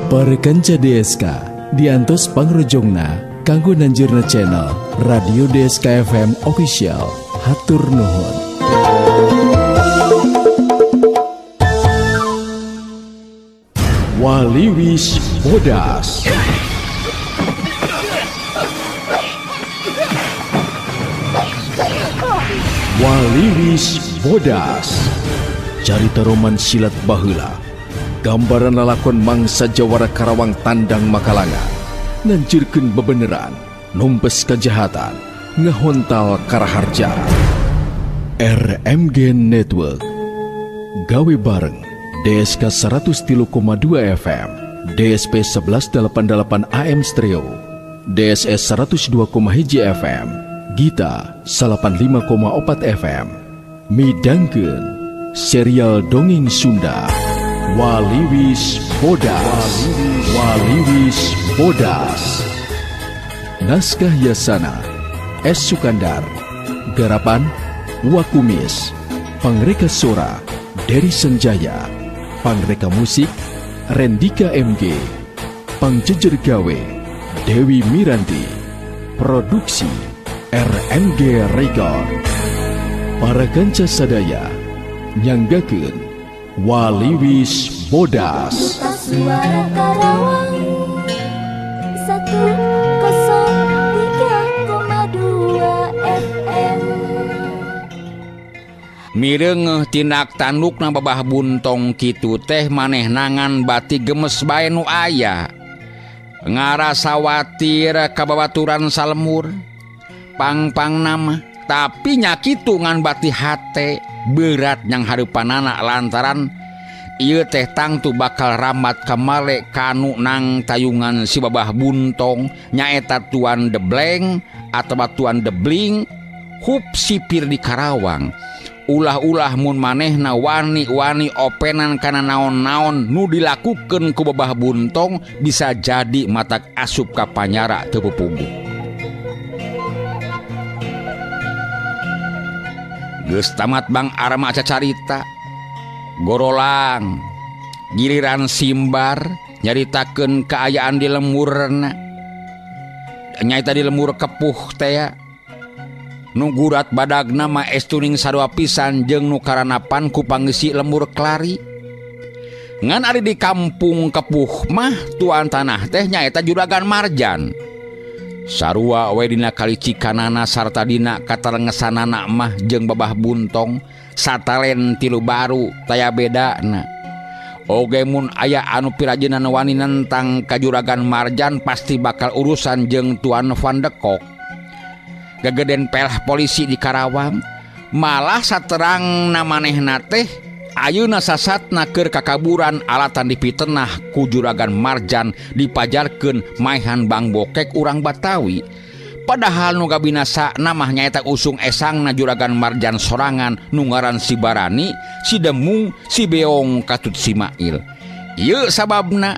Parekanca DSK diantos pangrojongna kanggo nanjurna channel Radio DSK FM Official. Hatur nuhun. Waliwis Bodas. Waliwis Bodas. Carita roman silat baheula. Gambaran lalakon mangsa Jawara Karawang tandang Makalanga. Nanjirkeun bebeneran, numpes kejahatan, ngahontal karaharja. RMG Network. Gawe bareng DSK 103,2 FM, DSP 1188 AM Stereo, DSS 102,1 FM, Gita 85,4 FM. Midangkeun serial dongeng Sunda. Waliwis Bodas. Waliwis Bodas. Naskah Yasana S. Sukandar. Garapan Wakumis. Pangreka Sora Dery Senjaya. Pangreka musik Rendika MG. Pangjejer gawe Dewi Miranti. Produksi RMG Record. Para kanca sadaya nyanggakeun Waliwis Bodas. Suara Karawang 103,2 FM. Mireng tindak tandukna babah buntong kitu teh maneh nangan bati gemes bae nu aya. Ngarasa watir ka babaturan salemur. Pang-pang nama tapi nya kitu ngan bati hate berat yang hareupanana lantaran ieu teh tangtu bakal ramat kamale kanu nang tayungan si babah buntong nyaeta Tuan Debleng atawa Tuan Debling hup sipir di Karawang. Ulah-ulah mun manehna wani-wani openan kana naon-naon nu dilakukeun ku babah buntong bisa jadi matak asup ka panyara teu pupugu. Geus tamat Bang Arma cacarita. Gorolang giliran Simbar nyaritakeun kaayaan di lemurna. Nyaita di lemur kepuh teh nu gurat badagna mah estuning sarua pisan jeung nu karanapan ku panggesi lemur Klari. Ngan ari di kampung kepuh mah tuan tanah teh nyaeta Juragan Marjan. Sarua we dina kali Cikanana sarta dina katarengesanana mah jeung babah buntong satalen tilu baru taya bedana. Oge mun aya anu pirajenan wani nentang ka Juragan Marjan pasti bakal urusan jeung Tuan Van de Kok. Gageden pelah polisi di Karawang malah saterang namanehna teh ayeuna sasatna keur kakaburan alatan dipitenah ku Juragan Marjan dipajarkeun maehan Bang Bokek urang Batawi. Padahal nu gabinasa namah nyaeta usung esangna Juragan Marjan sorangan nu ngaran si Barani, si Demung, si Beong katut si Mail. Ieu sababna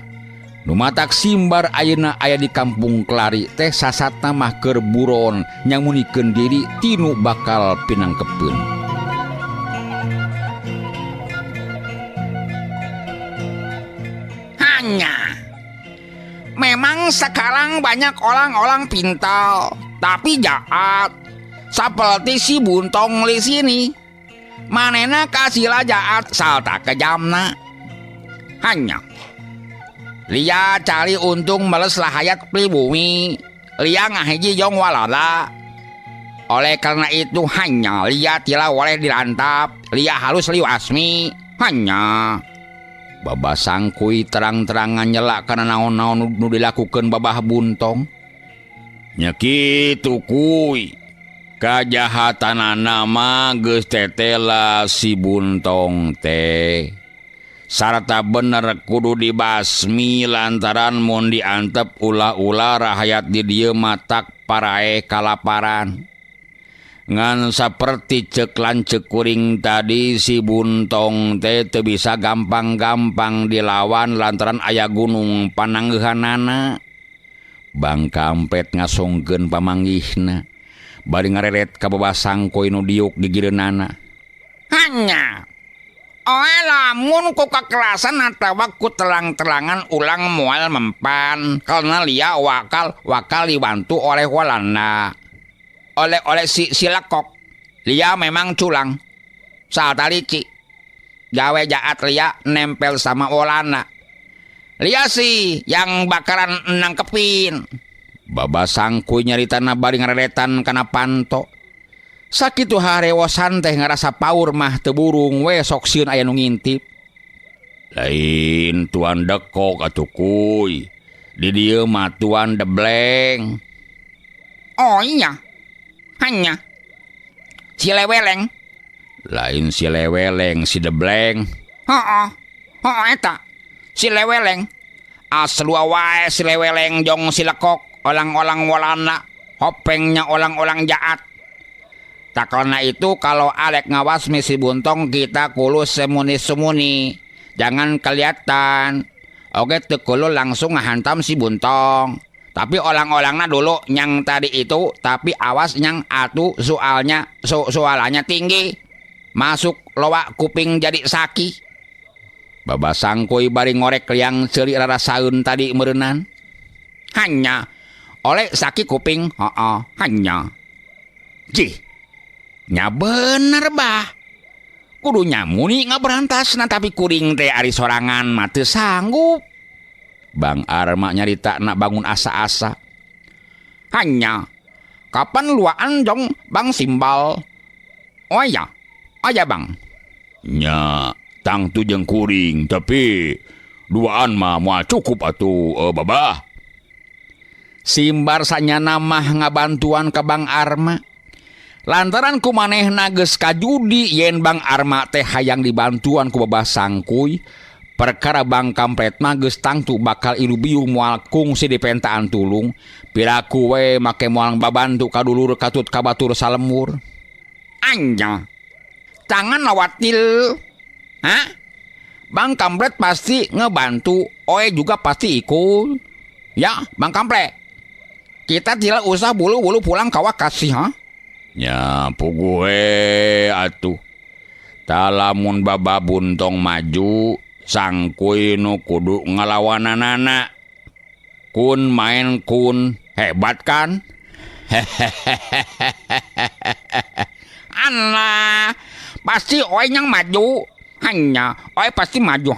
nu matak Simbar ayeuna aya di kampung Klari teh sasatna mah keur buron nyamunikeun diri tinu bakal pinangkepeun. Memang sekarang banyak orang-orang pintar, tapi jahat. Seperti si Buntong di sini. Manena kasihlah jahat salta kejamna. Hanya Lia cari untung meles lahayat pribumi. Lia ngahiji jong walala. Oleh karena itu hanya Lia tidak boleh dirantap. Lia harus liwasmi. Hanya babasang kui terang-terangan nyelak karena naon-naon nu dilakukan babah buntong. Nya kitu kuy. Kajahatanana mah geus tetela si buntong teh. Sarta bener kudu dibasmi lantaran mun diantep ulah-ulah rahayat di dieu matak parae kalaparan. Ngan saperti cek lancek kuring tadi si buntong teh teu bisa gampang-gampang dilawan lantaran aya gunung pananggeuhanana. Bang Kampet ngasongkeun pamanggihna bari ngareret ka babasang koy nu diuk di gireunana. Hanya Lamun ku kekerasan atawa ku terang-terangan ulang moal mempan karena lia wakal dibantu oleh walana. Oleh si lekok. Lia memang culang. Saat talici. Gawe jahat lia nempel sama walana. Lia sih yang bakaran nangkepin. Baba Sangkuy nyaritana bari ngareretan kana panto. Sakitu harewosan teh ngarasa paur mah teu burung we sok sieun aya nu ngintip. Lain tuan dekok atuh kuy. Di dieu mah tuan debleng. Oh iya. Hanya si leweleng. Lain si leweleng si debleng. Heeh eta. Si leweleng. Aslua wae si leweleng jong si lekok olang-olang walana. Hopengnya olang-olang jaat. Tak karena itu kalau Alek ngawas misi buntong kita kulo semuni-semuni. Jangan kelihatan. Oke teu kulo langsung ngahantam si buntong. Tapi olang-olangna dulu nyang tadi itu. Tapi awas nyang atu soalnya tinggi. Masuk loak kuping jadi saki. Baba Sangkuy bari ngorek liang seuri rarasaeun tadi meureunnan. Hanya oleh saki kuping. Hanya. Jih. Nya bener bah. Kudu nyamuni ngaberantasna tapi kuring teh ari sorangan mah teu sanggup. Bang Arma nyarita nak bangun asa-asa. Hanya kapan luaan jong Bang Simbal? Oh iya. Aya Bang. Nya tang tu jeung kuring tapi duaan mah moal cukup atuh babah. Simbar sanyana mah ngabantuan ka Bang Arma. Lantaran ku manehna geus kajudi yen Bang Arma teh hayang dibantuan ku Babah Sangkuy, perkara Bang Kampret mah geus tangtu bakal ilu biung moal kungsi di pentaan tulung, piraku we make moal babantu kadulur katut kabatur salemur. Anya, tangan lawatil. Bang Kampret pasti ngebantu, oe juga pasti ikut. Ya, Bang Kampret. Kita tidak usah bulu-bulu pulang kawa kasih, Ya pugu atuh. Talamun Baba Buntong maju, Sangkuy nu kudu ngalawananana. Kun main kun, hebat kan? Alah, pasti oe yang maju. Hanya oe pasti maju,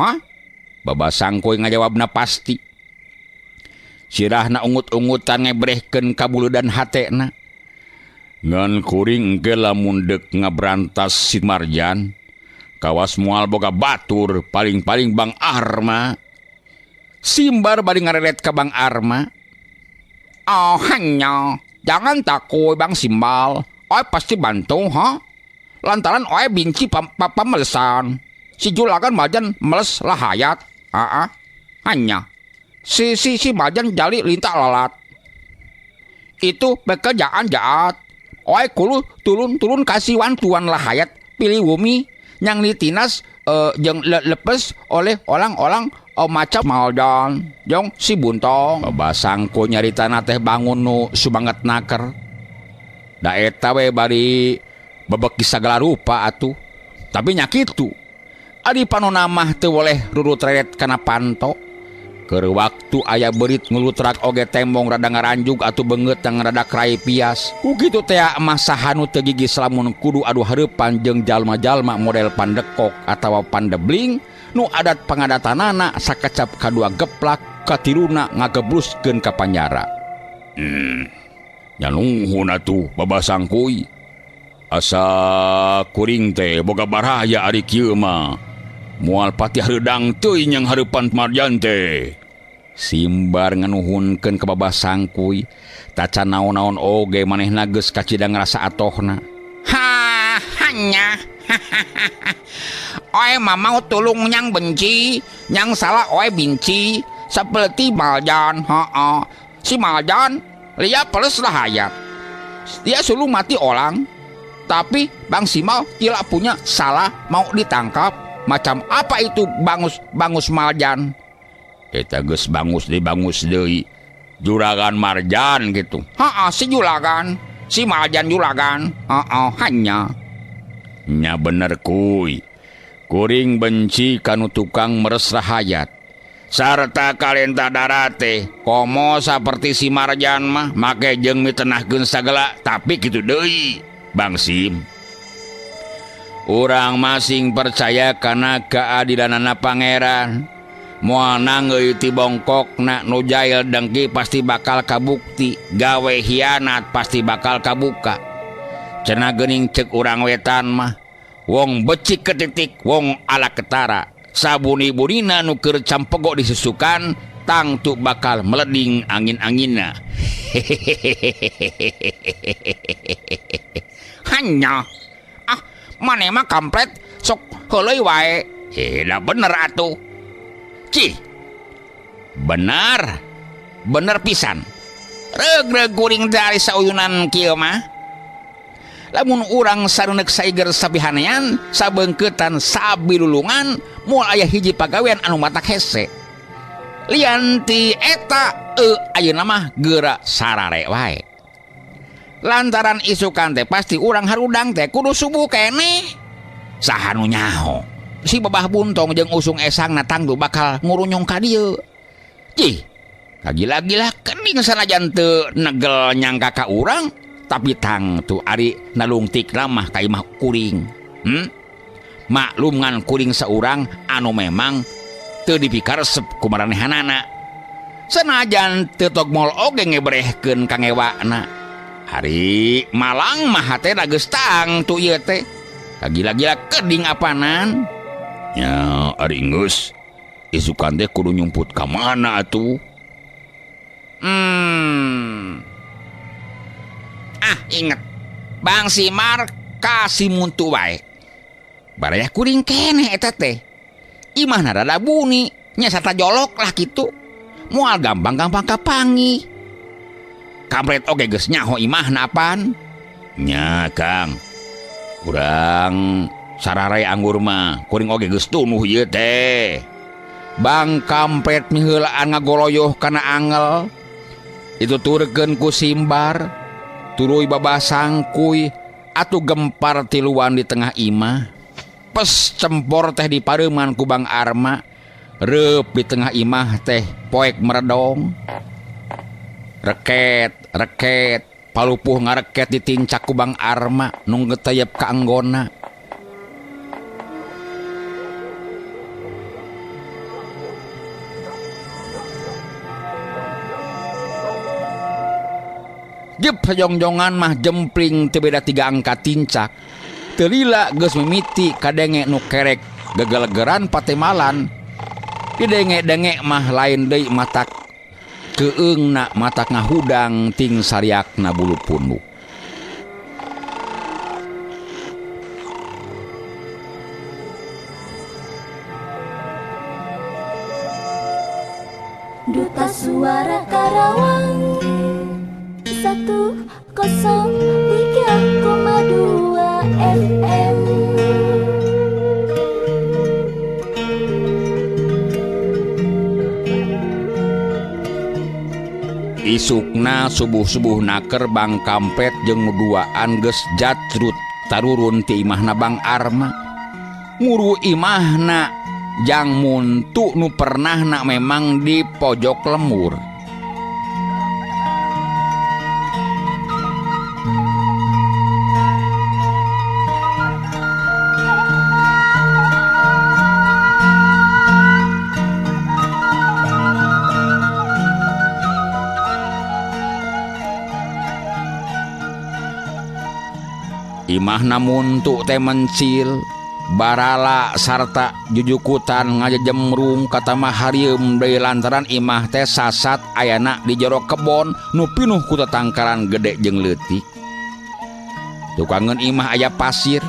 Baba Sangkuy ngajawabna pasti. Sirahna ungut-ungutan ngebrehkeun kabuludan hatena. Ngan kuring engke lamun dek ngabrantas si Marjan. Kawas moal boga batur paling-paling Bang Arma. Simbar bari ngareret ka Bang Arma. Hanya jangan takut Bang Simbal. Oe pasti bantu, Lantaran oe binci pamelesan. Si Julagan Marjan meles lahayat. Hanya si Marjan jali lintak lalat. Itu pekerjaan jahat. Oe kudu turun kasih wantuan lahayat pilih bumi yang ditinas jeung lepes oleh orang-orang macam Maldan jong si Buntong. Baba Sangkuy nyaritana teh bangun nu subanget naker. Da eta we bari bebeki sagala rupa atuh. Tapi nya kitu. Adi panonna mah teu boleh rurut reret kana panto. Keur waktu aya berit ngulutrak oge tembong rada ngaranjug atuh beungeut yang rada krai pias. Ku kitu teh mah sahanu teu gigis lamun kudu adu hareupan jeung jalma-jalma model pandekok atawa pandebling nu adat pangadatanana sakecap kadua geplak katiluna ngagebruskeun ka panjara. Nya nuhun atuh Baba Sangkuy. Asa kuring teh boga baraya ari kieu mah. Moal pati hareudang teuing yang hareupan Marjan teh. Simbar nganuhunkeun ka Baba Sangkuy. Tacan naon-naon oge manehna geus kacidang rasa atohna. Hanya. Oe mah mau tulung nyang benci, nyang salah oe binci, seperti Marjan. Si Marjan lia peles lahayat. Dia sulu mati orang. Tapi Bang Simbal tidak punya salah mau ditangkap. Macam apa itu bangus Marjan? Eta geus bangus deui. Juragan Marjan gitu. Si Juragan. Si Marjan Juragan. Hanya. Nya bener kuy. Kuring benci kanu tukang meres rahayat. Sarta kalenta darate komo saperti si Marjan mah make jeung mitenahkeun sagala tapi kitu deui Bang Sim. Urang masing percaya kana keadilanana pangeran. Moal nanggeuy ti bongkokna nu jail dengki pasti bakal kabukti, gawe hianat pasti bakal kabuka. Cenah geuning ceuk urang wetan mah wong becik ketitik wong ala ketara. Sabuni-bunina nu keur campego disusukan tangtu bakal meleding angin-anginna. Hanya maneh mah kampret sok heuleuy wae. Lah bener atuh. Cih. Bener pisan. Regreg kuring dari sauyunan kieu mah. Lamun urang saruneuk saiger sabihanean, sabeungkeutan, sabilulungan, moal aya hiji pagawean anu matak hese. Lian ti eta ayeuna mah geura sarare wae. Lantaran isukan teh pasti urang harudang teh kudu subuh keneh. Saha nu nyaho? Si Babah Buntong jeung usung esangna tangtu bakal ngurunyong ka dieu. Cih, lagi-lagi kening sanajan teu negel nyangka ka urang. Tapi tang tu ari nalungtik ramah ka imah kuring. Maklum ngan kuring saurang anu memang teu dipikaresep ku maranehanana. Sanajan teu togmol oge ngebrehkeun ka ngewakna. Hari malang mah teh da geus tang tu ieu teh. Lagi-lagi keding apanan? Ya ari geus isukan teh kudu nyumput ka mana atuh? Inget Bang Simar kasih muntu wae. Baraya kuring keneh eta teh. Imahna rada buni, nya sarta jolok lah kitu. Moal gampang-gampang kapangi. Kampret oge geus nyaho imahna apaan? Nya Kang. Urang sarare anggur mah kuring oge geus tunuh ieu teh. Bang kampret miheulaan ngagoloyoh kana angel. Itu turkeun ku Simbar. Turuy babah sangkuy atuh gempar tiluan di tengah imah. Pes cempor teh dipareuman ku Bang Arma. Reup di tengah imah teh poek meredong. Reket palupuh ngareket ditincak ku Bang Arma nu ngeteyep ka anggona. Jep sajongjongan mah jempling teu beda 3 angka tincak. Teu lila geus mimiti kadenge nu kerek gegelegeran patemalan. Didenge-denge mah lain deui matak keueungna matak ngahudang ting sariakna bulu punduk. Duta Suara Karawang 103,2 FM. Isukna subuh-subuh naker Bang Kampret jeung nuduaan geus jatruut tarurun ti imahna Bang Arma. Nguru imahna jang muntu nu pernahna memang di pojok lemur. Imahna muntu teh mencil, barala sarta jujukutan ngajejemrung kata mah harieum deui lantaran imah teh sasat ayana di jero kebon nu pinuh ku tatangkaran gede jeung leutik. Tukangeun imah aya pasir,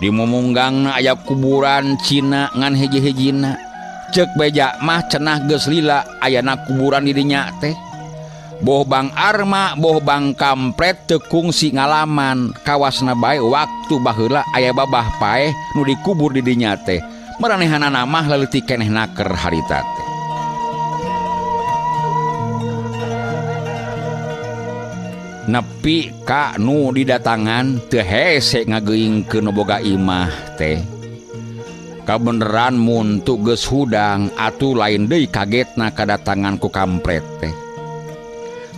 di mumunggangna aya kuburan Cina ngan hiji-hijina. Ceuk beja mah cenah geus lila ayana kuburan di dinya teh. Boh Bang Arma, boh Bang Kampret teu kungsi ngalaman kawasna bae waktu baheula aya babah paeh nu dikubur di dinya teh. Maranehanana mah leutik keneh naker harita teh. Nepi ka nu didatangan teu hese ngageuingkeun nu boga imah teh. Kabeneran muntu geus hudang atuh lain deui kagetna kadatangan ku kampret teh.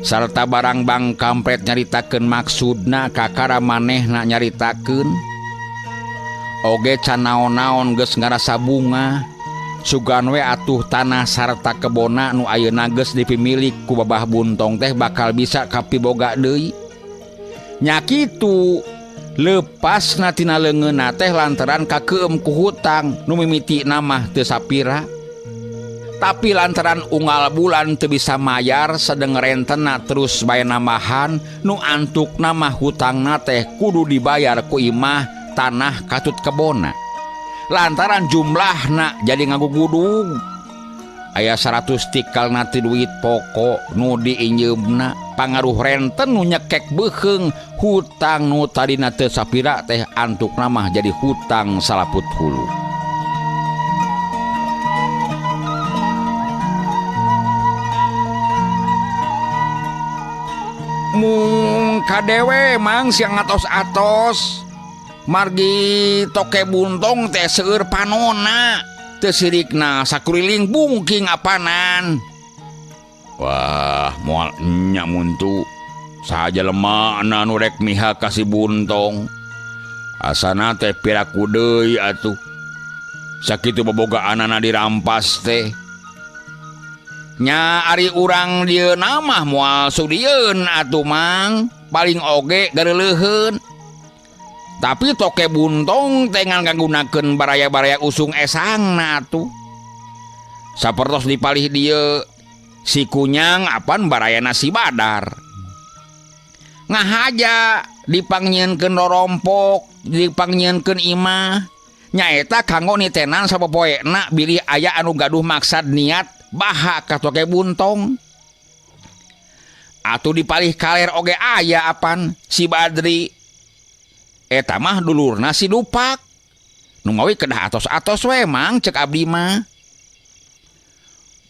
Sarta barang Bang Kampret nyaritakeun maksudna kakara manehna nyaritakeun. Oge can naon-naon geus ngarasa bunga. Sugan we atuh tanah sarta kebona nu ayeuna geus dipimilik ku Babah Buntong teh bakal bisa kapiboga deui. Nya kitu lepas tina leungeunna teh lantaran kakeum ku hutang nu mimitina mah teu sapira. Tapi lantaran unggal bulan teu bisa mayar sedeng rentena terus bae nambahan nu antukna mah hutangna teh kudu dibayar ku imah tanah katut kebona. Lantaran jumlahna jadi ngagugudung. Aya 100 tikalna ti duit pokok nu diinjeumna pangaruh renten nu nyekek beuheung hutang nu tadina teu sapira teh antukna mah jadi hutang salaput hulu. Mung kadewe mang siang atos-atos margi toke buntong teh seueur panona teu sirikna sakuriling bungking apanan. Wah moal nya muntu saja lemana nu rek mihak ka si buntong asana teh piraku deui atuh sakitu bobogaanana dirampas teh. Nya ari urang dieuna mah moal sudieun atuh mang paling oge gareuleheun. Tapi toke buntong teh ngan nggunakeun baraya-baraya usung esangna atuh. Sapertos dipalih dieu si kunyang apan barayana si Badar. Ngahaja dipangnyeunkeun rorompok, dipangnyeunkeun imah. Nyaeta kanggo nitenan sapopoena bilih aya anu gaduh maksad niat baha ka toke buntong. Atuh dipalih kaler oge aya apan si Badri. Eta mah dulurna si Dupak. Nu mawi kedah atos-atos we mang cek abdi mah.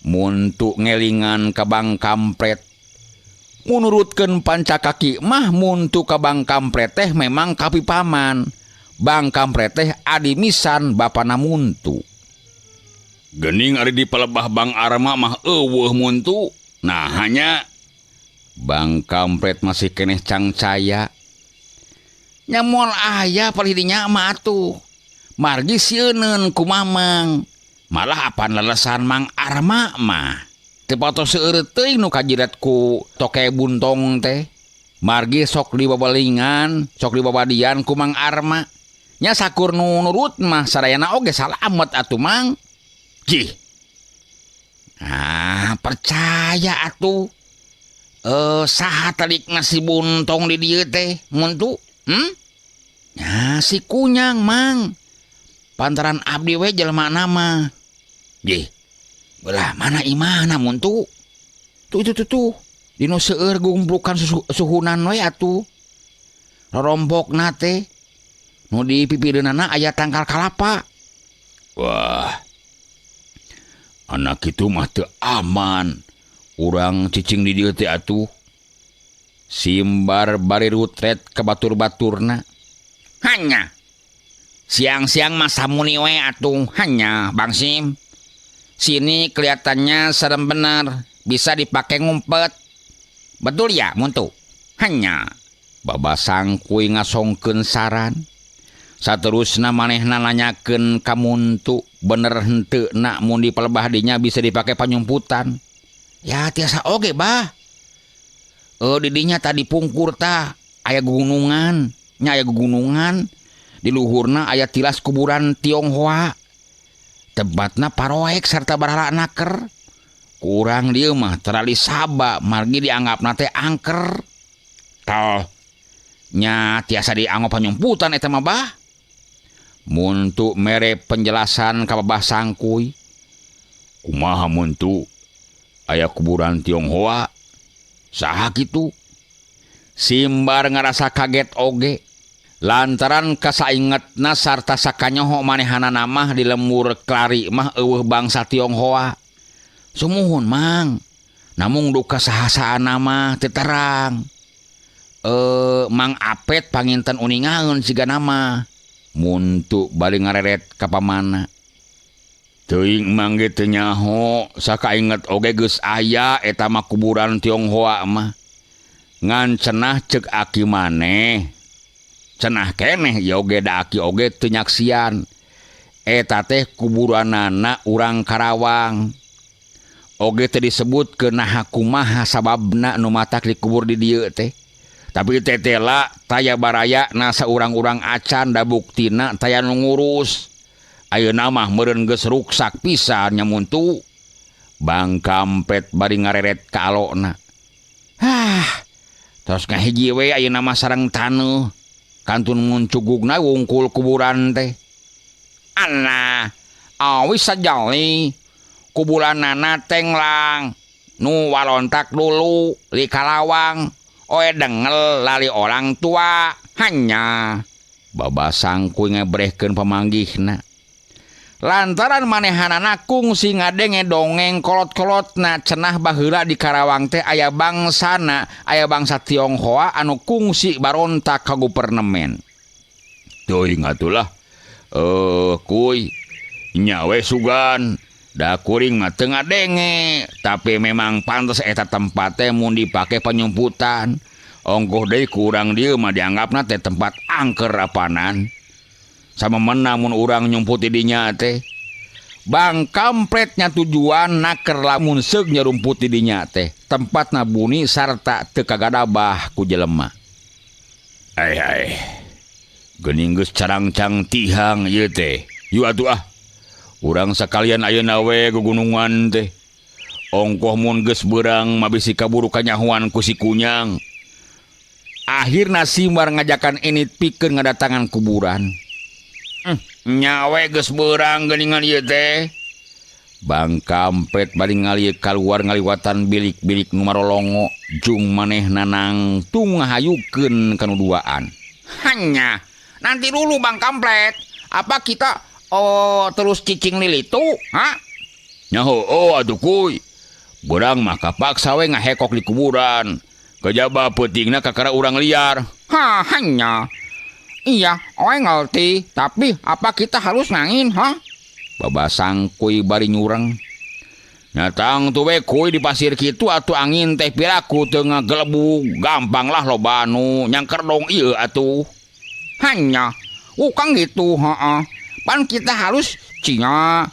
Muntu ngelingan ka Bang Kampret. Munurutkeun pancakaki mah muntu ka Bang Kampret teh memang kapipaman. Bang Kampret teh adimisan bapana muntu. Geuning ari di palebah Bang Arma mah eueuh muntu. Nah hanya Bang Kampret masih keneh cangcaya. Nya moal aya palih dinya mah atuh margi sieuneun ku mamang. Malah apan lelesan Mang Arma mah teu patos seueur teuing nu kajiret ku toke buntong teh. Margi sok dibabalingan sok dibabadian ku Mang Arma. Nya sakur nu nurut mah sadayana oge salamet atuh mang. Cih. Percaya atuh. Saha talikna si buntong di dieu teh muntu? Nah, si kunyang mang. Pantaran abdi we jelema nama. Gih. Belah mana imana muntu? Tuh. Dino seueur gumplukan suhunan we atuh. Rorompokna teh nu di pipireunana aya tangkal kalapa. Wah. Anak itu mah teu aman. Urang cicing di dieu teh atuh. Simbar bari rutret ke batur-baturna. Hanya siang-siang masa muni we atuh hanya Bang Sim. Sini kelihatannya serem bener bisa dipakai ngumpet. Betul ya muntu? Hanya babasang kui ngasongkeun saran. Saterusna manehna nanyakeun ka muntu bener henteu na mun di palebah dinya bisa dipakai panyumputan. Ya tiasa oge bah. Didinya tadi pungkur ta aya gunungan. Nya aya gunungan di luhurna aya tilas kuburan Tionghoa. Tebatna paroek sarta barara naker. Kurang dieu mah terali saba margi dianggapna teh angker. Tah nya tiasa dianggap panyumputan eta mah bah. Muntu mere penjelasan ka Babah Sangkuy. Kumaha muntu? Aya kuburan Tionghoa. Saha kitu? Simbar ngarasa kaget oge. Lantaran kasaingetna sarta sakanyoho manehana mah di lembur Klari mah eueuh bangsa Tionghoa. Sumuhun mang. Namung duka sahasaana mah teu terang. Mang Apet panginten uningaeun siga nama. Muntu bali ngareret ka pamana. Teuing mangge teu nyaho, sakainget oge geus aya eta mah kuburan Tionghoa mah. Ngan cenah ceuk aki maneh. Cenah keneh ya oge da aki oge teu nyaksian. Eta teh kuburanana urang Karawang. Oge teh disebutkeun naha kumaha sababna nu matak dikubur di dieu teh. Tapi tetela taya baraya na saurang-urang acan da buktina taya nu ngurus. Ayeuna mah meureun geus ruksak pisan nya muntu. Bang Kampret bari ngareret ka alona. Tos ngahiji we ayeuna mah sareng taneuh. Kantun muncugugna wungkul kuburan teh. Anna, awis sajali kuburanana tenglang nu walontak dulu li Kalawang. Oe dengel lali orang tua hanya babasang kuy ngebrehkeun pamanggihna. Lantaran manehanana kungsi ngadenge dongeng kolot-kolotna cenah baheula di Karawang teh aya bangsana, aya bangsa Tionghoa anu kungsi barontak ka gupernemen. Teuing atulah. Kuy nyawe sugan da kuring mah teu ngadenge, tapi memang pantes eta tempat teh mun dipake panyumputan. Ongkoh deui kurang dieu mah dianggapna teh tempat angker apanan. Sama menang mun urang nyumput di dinya teh. Bang Kampretnya tujuan naker lamun seug nyarumput di dinya teh. Tempatna buni sarta teu kagadabah ku jelema. Ai. Geuning geus carang-cang tihang ieu teh. Yu atuh ah. Urang sakalian ayeuna we gugunungan teh. Ongkoh mun geus beurang mah bisi kaburu kanyahoan ku si kunyang. Akhirna Simbar ngajakan Enit pikeun ngadatangan kuburan. Nyawe geus beurang geuningan ieu teh. Bang Kampret bari ngalieu kaluar ngaliwatan bilik-bilik nu marolongo jung manehna nangtung ngahayukeun kanu duaan. Hanya, nanti dulu Bang Kampret. Apa kita terus cicing lilitu? Nyaho atuh kuy. Beurang mah kapaksa we ngahekok di kuburan. Kejaba peutingna kakara urang liar. Hanya. Iya, oe ngerti. Tapi apa kita harus nangin, Babasang kuy bari nyurang. Nyatang tuh we kuy di pasir kitu atuh angin teh piraku teu ngagelebug. Gampang lah loba anu nyangker dong ieu atuh. Hanya, ukang gitu, Pan kita harus cia,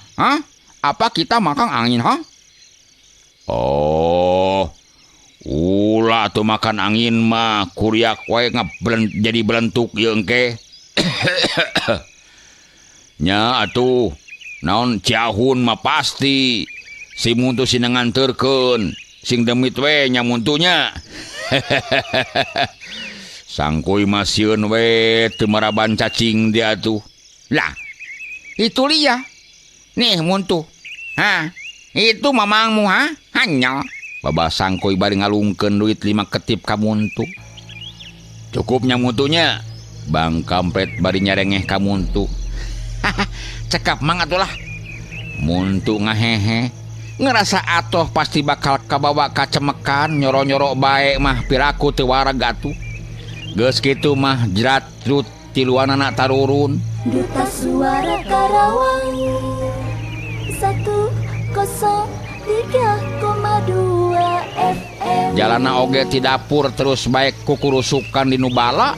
Apa kita makan angin, Ulah tuh makan angin mah kuriak wae jadi belentuk ieu engke. Nya atuh naon ciahun mah pasti si muntu sina nganterkeun sing demit we nya muntunya. Sangkuy mah sieun we teu maraban cacing dia tuh. Lah, itu dia. Nih muntu. Itu mamangmu hanya. Babasang kuy bari ngalungkeun duit 5 ketip ka muntu. Cukupnya muntunya. Bang Kampret bari nyarengeh ka muntu. Cekap mang atulah. Muntu ngahehe. Ngerasa atoh pasti bakal kabawa kacemekan nyoro-nyoro bae mah piraku teu wareg atuh. Geus kitu mah jerat rut tiluanana tarurun. Duta Suara Karawang 103,2 FM. Jalana oge ti dapur terus baik kukurusukan di nubala.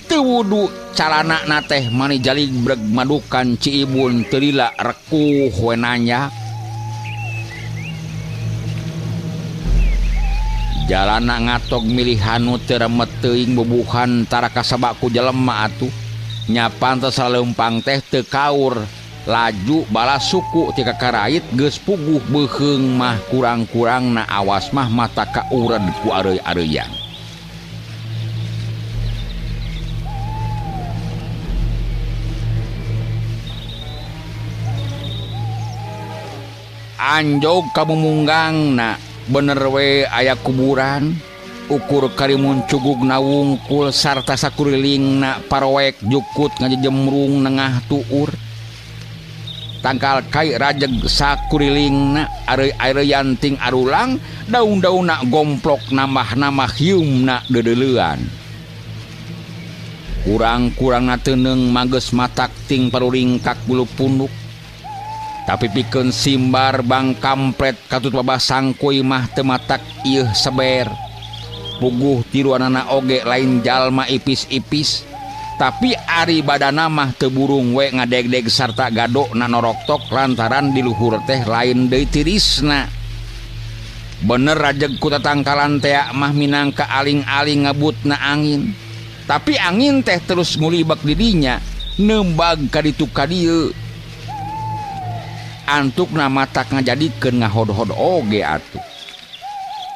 Teu wudu calana na teh mani jalibreg madukan ci ibun teu lila rekuh we nanya. Jalana ngatog milihan nu teu remet teuing bubuhan tara kasaba ku jelema atuh. Nya pantes saleumpang teh teu kaur. Laju balas suku ti kakarait geus puguh beuheung mah kurang-kurangna awas mah mata kaured ku areuy-areuyan. Anjog kamumunggang bener we aya kuburan. Ukur karimun cugugna wungkul sarta sakurilingna parowek jukut ngajejemrung nengah tuur. Tangkal kai rajeg sakurilingna areuy-areuyan ting arulang daun-daunna gomplok nambah-nambah hiumna dedeleuan. Kurang-kurangna teuneng mageus matak ting paruring kak bulu punduk. tapi pikeun simbar bang kampret katut babah sangkuy mah teu matak ieu seber. Puguh tiluanana oge lain jalma ipis-ipis, tapi ari badana mah teu burung we ngadeg-deg sarta gadokna noroktok lantaran di luhur teh lain deui tirisna. Bener rajeg ku tatangkalan teh mah minangka aling-aling ngebutna angin, tapi angin teh terus ngulibak di dinya nembag ka ditu ka dieu. Antukna matak ngajadikeun ngahod-hod oge atuh.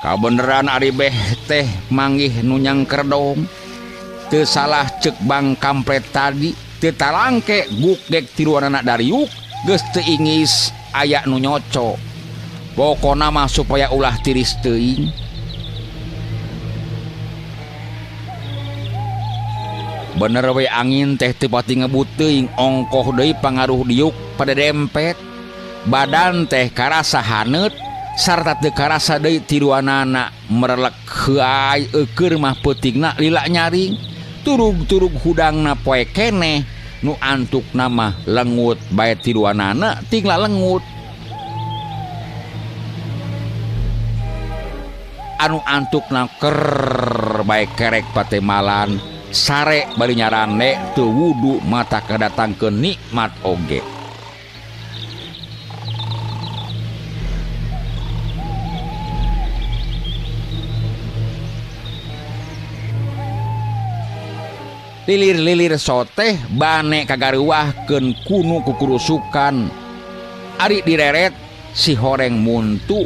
Kabeneran ari beh teh manggih nu nyangkerdom. Teu salah ceuk bang kampret tadi, teu talangke gukdek tiluanana dariuk geus teu ingis aya nu nyoco. Pokona mah supaya ulah tiris teuing. Bener we angin teh teu pati ngebut teuing, ongkoh deui pangaruh diuk pada dempet. Badan teh karasa haneut sarta teu karasa deui tiluanana merelek heuai eukeur mah peutingna lila nyaring. Turug-turug hudangna poe keneh nu antukna mah lengut bae tiluanana tinggal lengut. Anu antukna ker bae kerek patemalan sare bari nyarane teu wudu mata kadatangkeun nikmat oge. Lilir-lilir soteh bane kagaruahkeun kunu kukurusukan. Ari direret si horeng muntu.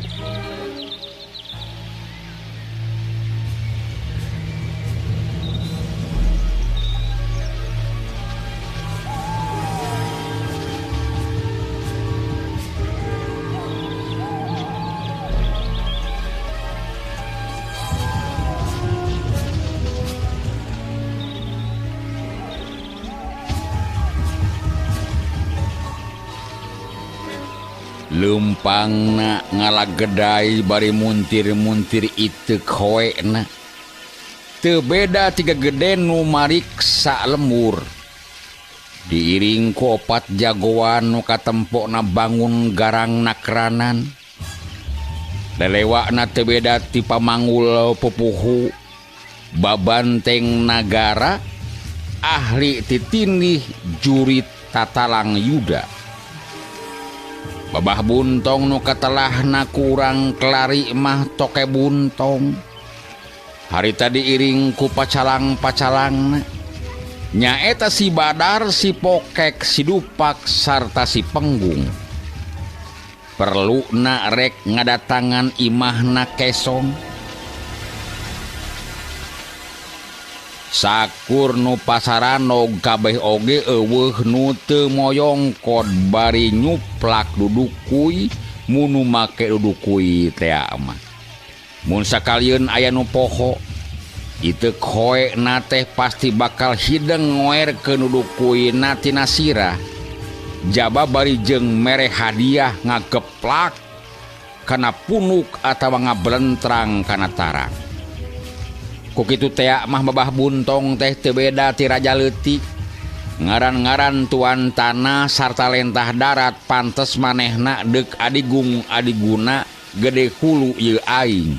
Lempangna ngalagedai bari muntir-muntir itu koekna. Teu beda tiga gede nu mariksa lemur. Diiring ku 4 jagoan nu katempokna bangun garang nakranan. Lelewakna teu beda ti pamanggul pupuhu babanteng nagara ahli titindih jurit tatalang Yuda. Babah buntong nu katelahna kurang kelari mah toke buntong. Harita diiring ku pacalang-pacalangna. Nyaeta si Badar, si Pokek, si Dupak, sarta si Penggung. Perluna rek ngadatangan imahna Kesong. Sakur nu pasarano kabeh oge eueuh nu teu moyongkod bari nyuplak dudukuy munu make dudukuy teh mah. Mun sakalieun aya nu poho itu koekna teh pasti bakal hideng ngoerkeun dudukuyna tina sirah. Jaba bari jeung mere hadiah ngageplak kana punuk atawa ngablentrang kana tarang. Ku kitu teh mah babah buntong teh teu beda ti raja leutik. Ngaran-ngaran tuan tanah sarta lentah darat pantes manehna deuk adigung adiguna gede hulu ieu aing.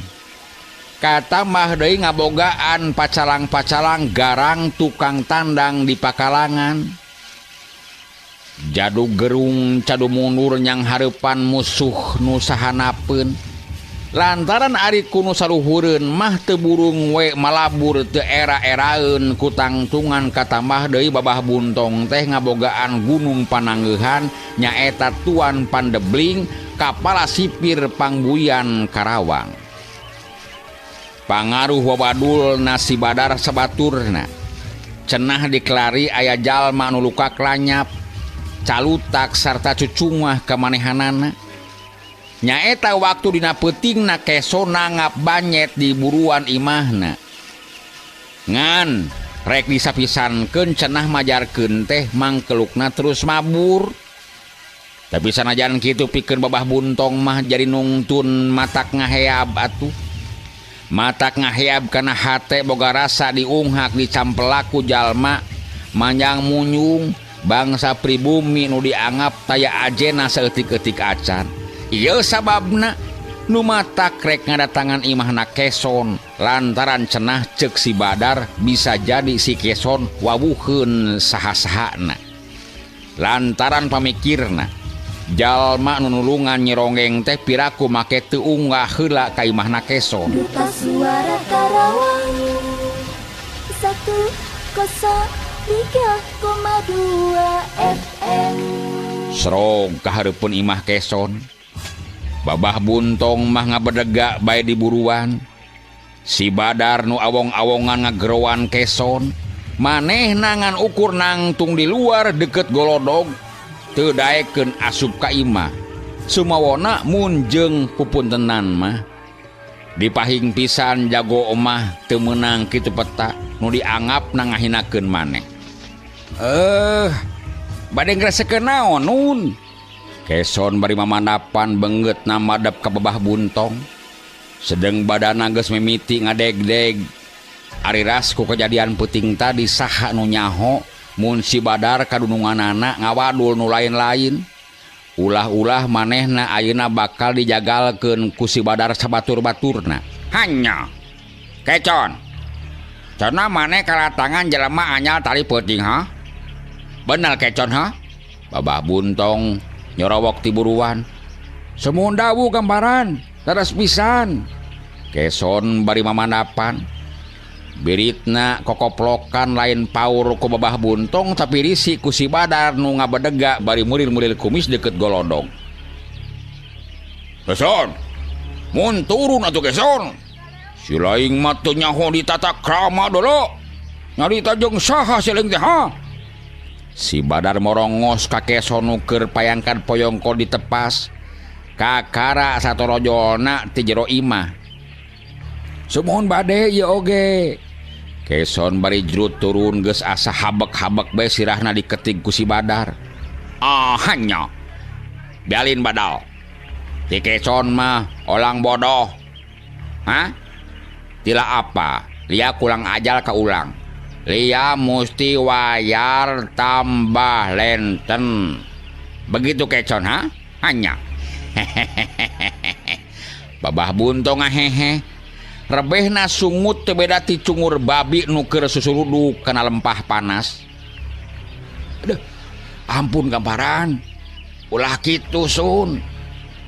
Katambah deui ngabogaan pacalang-pacalang garang tukang tandang di pakalangan. Jadu gerung cadu mundur nyang hareupan musuh nu sahanapeun. Lantaran ari kuno saluhureun mah teu burung we malabur teu era-eraeun ku tangtungan katambah deui babah buntong teh ngabogaan gunung panangeuhan nyaeta Tuan Pandebling kapala sipir Pangbuyan Karawang. Pangaruh wabadul nasi Badar sabaturna cenah dikelari aya jalma nu luka klanyap calutak sarta cucungah kamanehanana. Nyaeta waktu dina peutingna Kesona ngap banyet di buruan imahna. Ngan rek disapisankeun cenah majarkeun teh mangkelukna terus mabur. Tapi sanajan kitu pikeun babah buntong mah jadi nungtun matak ngaheab atuh. Matak ngaheab kana hate boga rasa diunghak dicampelaku jalma manjang munyung bangsa pribumi nu dianggap taya ajena saeutik-eutik acan. Ieu sababna nu matak rek ngadatangan imahna Keson lantaran cenah ceuk si Badar bisa jadi si Keson wawuheun saha-sahana. Lantaran pamikirna jalma nu nulungan nyeronggeng teh piraku make teu unggah heula ka imahna Keson. Duta Suara Karawang 103,2 FM. Serog kahareupeun imah Keson. Babah Buntong mah ngabedega bae di buruan. Si Badar nu awong-awongan ngagerowan Keson, manehna ngan ukur nangtung di luar deket golodog, teu daekeun asup ka imah. Sumawona munjeng pupuntenan mah. Dipahing pisan jago omah teu meunang kitu peta nu dianggapna ngahinakeun maneh. Bade ngreseukeun naon nun? Keson bari mamandapan beungeut na madep ka Babah Buntong. Sedeng badana geus mimiti ngadeg-deg. Ari ras ku kejadian peuting tadi saha nu nyaho mun si Badar kadununganana ngawadul nu lain-lain. Ulah-ulah manehna ayeuna bakal dijagalkeun ku si Badar sabatur-baturna. Hanya Kecon, cenah maneh kalatangan jelema anyal tali peuting ha? Bener Kecon ha? Babah Buntong nyorowok ti buruan. Semun dawu gambaran, dadas pisan. Keson bari mamandapan. Biritna kokoplokan lain paur ku Babah Buntong tapi risi ku si Badar nu ngabedega bari muril-muril kumis deket golodog. Keson, mun turun atuh Keson. Si laing mah teu nyaho ditata krama dulu. Nyarita jeung saha si laing teh ha? Si Badar morongos ka Keson nu keur payangkan poyongkol ditepas. Kakara satorojona ti jero imah. Semohon bade ieu oge. Keson bari jrut turun geus asa habek-habek bae sirahna diketing ku si Badar. Hanya bialin badal. Ti Keson mah olang bodoh. Hah? Tila apa? Lia kulang ajal ka ulang. Lia musti wayar tambah lenten. Begitu Keson ha? Hanya. Babah Buntong ngahehe. Rebehna sungut teu beda ti cungur babi nu keur susuruduk kana lempah panas. Aduh, ampun gambaran. Ulah kitu sun.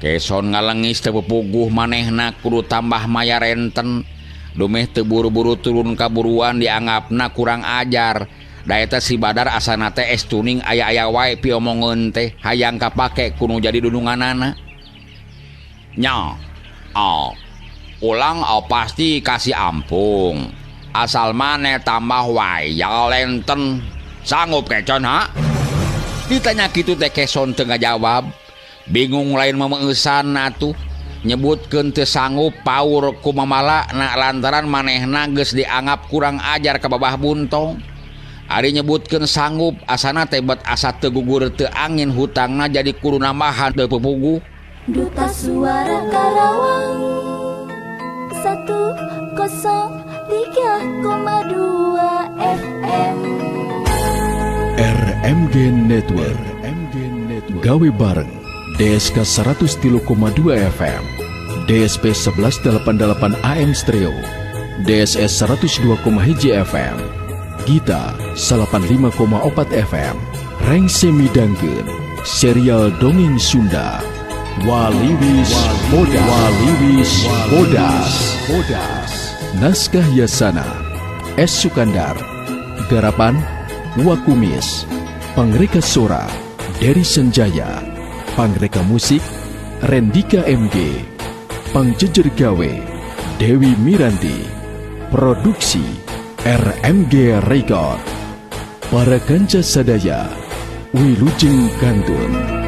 Keson ngalengis teu pupuguh manehna kudu tambah mayar renten. Dumeh teu buru-buru turun ka buruan dianggapna kurang ajar. Da eta si Badar asana teh es tuning aya-aya wae piomongeun teh hayang kapake kudu jadi dununganana. Nya. Ulang pasti kasih ampung. Asal maneh tambah wayal lenten. Sanggup Kecon ha? Ditanya kitu teh Keson teu ngajawab. Bingung lain mameusan atuh. Nyebutkeun teu sanggup paur ku mamalana lantaran manehna geus dianggap kurang ajar ka Babah Buntong. Ari nyebutkeun sanggup asana teh bet asa teu gugur teu angin hutangna jadi kudu nambahan teu pupuguh. Duta Suara Karawang 103,2 FM. RMG Network. Gawe bareng DSK 103,2 FM, DSP 1188 AM Stereo, DSS 102,1 FM, Gita 85,4 FM, Rengse midangkeun serial dongeng Sunda. Waliwis Bodas. Naskah Yasana S. Sukandar. Garapan Wakumis. Pangreka Sora Dery Senjaya. Pangreka Musik Rendika MG. Pangjejer Gawe Dewi Miranti. Produksi RMG Record. Para kanca sadaya Wilujeng Kantun.